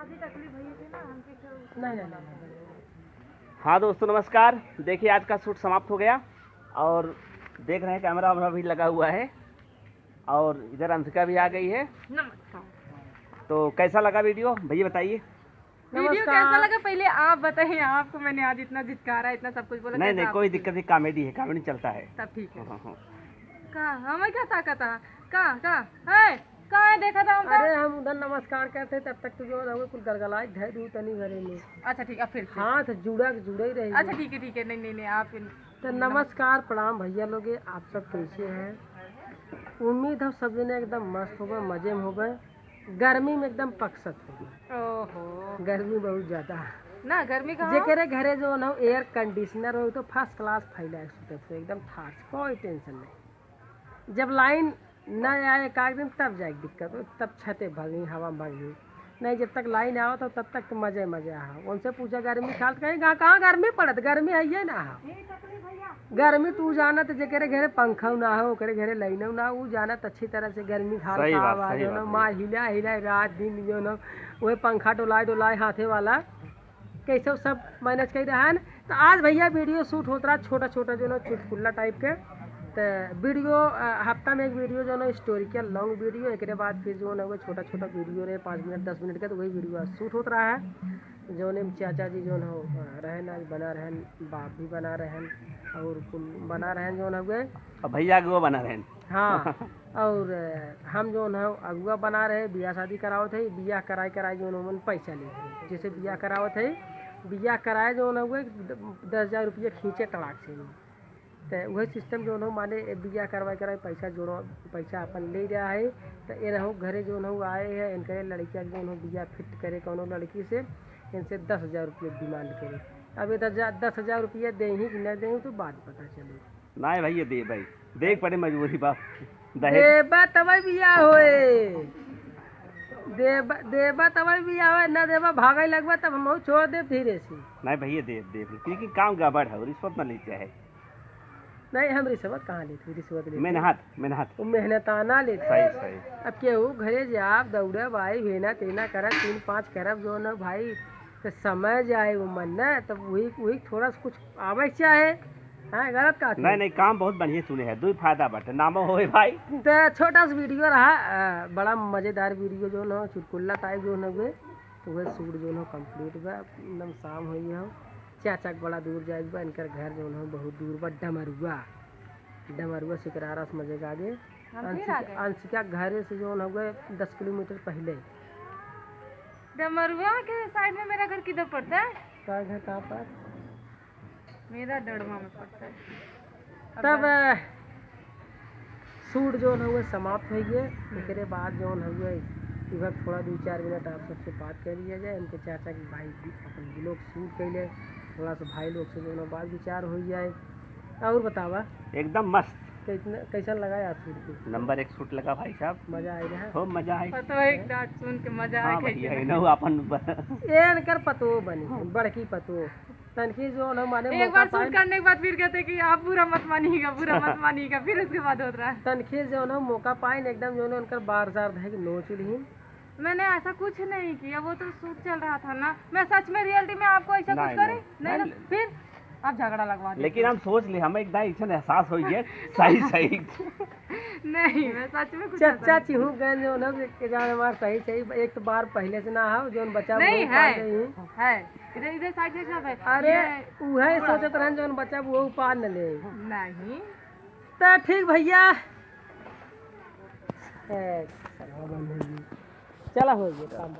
नहीं नहीं नहीं। हाँ दोस्तों नमस्कार। देखिए आज का शूट समाप्त हो गया और देख रहे हैं कैमरा वैमरा भी लगा हुआ है और इधर अंशिका भी आ गई है। नमस्कार। तो कैसा लगा वीडियो भैया बताइए। वीडियो कैसा लगा पहले आप बताइए। आपको मैंने आज इतना धिक्कारा इतना सब कुछ बोला। नहीं नहीं कोई दिक्कत नहीं, कॉमेडी है, कॉमेडी चलता है। सब ठीक है। हाँ। कहाँ हमें क्या ताकत है? कहाँ है देखा था हमको? अरे हम उधर नमस्कार करते तब तक तो जो रहो कुछ गलगलाई धै दूँ तनी घरे में। अच्छा ठीक है फिर हाथ जुड़ा ही रही। अच्छा ठीक है नहीं आप तो नमस्कार प्रणाम भैया लोग, आप सब कैसे हैं? उम्मीद है सब जने एकदम मस्त हो गए, मजे में हो गए। गर्मी में एकदम पकसत हो गई। ओहो गर्मी बहुत ज्यादा ना। गर्मी का जेकरे घरे जो ना एयर कंडीशनर हो तो फर्स्ट क्लास फैला सुते एकदम था, कोई टेंशन नहीं। जब लाइन न आए एक दिन तब जाए दिक्कत हो, तब छते भगी हवा भगी नहीं। जब तक लाइन आओ तो तब तक तो मजे आ। उनसे पूछा गर्मी खाल कहीं कहाँ गर्मी पड़त? गर्मी है ना गर्मी तू जाना तो जेकरे घरे पंखा ना हो ओकरे घरे लाइन ना हो जाना अच्छी तरह से गर्मी खाल का माँ हिला रात दिन जो ना वही पंखा डोलाए हाथे वाला कैसे सब मैनेज कर रहा है। तो आज भैया वीडियो शूट होता रहा छोटा जो ना चुटकुल्ला टाइप के। तो वीडियो हफ्ता में एक वीडियो जो ना हिस्टोरिकल लॉन्ग वीडियो, एक बाद फिर जो ना वो छोटा कुछ रहे 5 मिनट 10 मिनट का, तो वही वीडियो शूट होता रहा है। जो ने चाचा जी जो ना रहन आज बना रहन, बाप भी बना रहन और बना रहन जो ना हुए भैया अगुआ बना रहे। हाँ और हम जो ना अगुआ बना रहे, बियाह शादी करावत है। बियाह कराए जो ना पैसा ले जैसे बियाह करावत है, बियाह कराए जो ना हुए 10,000 रुपये खींचे तलाक से। तो वही सिस्टम जो ना माने बियाह कराए पैसा जोड़ो, पैसा अपन ले रहा है। तो ये रहूँ घरे जो ना आए हैं इनके लड़किया जो ना बियाह फिट करे कोनो लड़की से, इनसे 10,000 रुपये डिमांड करे। अब ये 10,000 रुपये दे ही कि नहीं दे तो बात पता चले। नहीं भैया दे भाई देख पड़े मजबूरी बाप देबा तब बियाह होए, देबा तब बियाह होए, न देबा भागे लगवा तब हम छोड़ दे धीरे से। नहीं भैया दे क्योंकि काम गड़बड़ है, रिश्वत न लेते है। नहीं हम रिश्वत कहाँ लेते? रिश्वत लेते मेहनत वो मेहनताना लेते। सही। अब केहू घरे जाब दौड़े भाई भेना तेना करब 3-5 करब जो न भाई तो समय जाए वो मन न तब वही थोड़ा सा कुछ आवे चाहे। हाँ गलत का नहीं काम बहुत बढ़िया सुने है, दो फायदा बटे नामो होए भाई। तो छोटा सा वीडियो रहा, बड़ा मजेदार वीडियो जो न चुटकुल्ला टाइप जो न हुए। तो वह शूट जो न कम्प्लीट हुआ, एकदम शाम हुई हो। चाचा के बड़ा दूर जाएगा, इनकर घर जो है बहुत दूर बा, डमरुआ सिकरारा समझे आगे। अंशिका घर से जो है 10 किलोमीटर पहले। डमरुआ के साइड में मेरा घर किधर पड़ता है? का घर कहाँ पर? मेरा डड़मा में पड़ता है। तब शूट जो है वो समाप्त हो गए। इसके बाद जो है इधर थोड़ा 2-4 मिनट आप सबसे बात कर लिया जाए। इनके चाचा के भाई अपन लोग शूट कैले, थोड़ा सा भाई लोग से जो बात विचार हो जाए। और बतावा एकदम मस्त कैसा लगा यार शूट? नंबर 1 शूट लगा भाई साहब, मजा आई रहा। खूब मजा आई। पतो एक डांट सुन के मजा आई भैया न अपन इनकर पतो बनी बड़की पतो तनकी जो न माने एक बार शूट करने के बाद फिर कहते कि आप बुरा मत मानिएगा फिर उसके बाद होता है तनखी जो न मौका पाए एकदम जो न उनकर बार है कि नोच ली। मैंने ऐसा कुछ नहीं किया, वो तो शूट चल रहा था ना। मैं सच में रियलिटी में आपको ऐसा कुछ करे नहीं फिर आप झगड़ा लगवा दे। लेकिन हम सोच ले हमें एकदम ऐसा एहसास हो गया सही नहीं मैं सच में कुछ चाचा चिहू गए जो ना के जान हमार सही एक तो बार पहले से ना हो जो बच्चा नहीं है इधर साइड से सब है। अरे उहे सोचत रहन जो बच्चा वो पार न ले नहीं। तो ठीक भैया चला हो गया काम।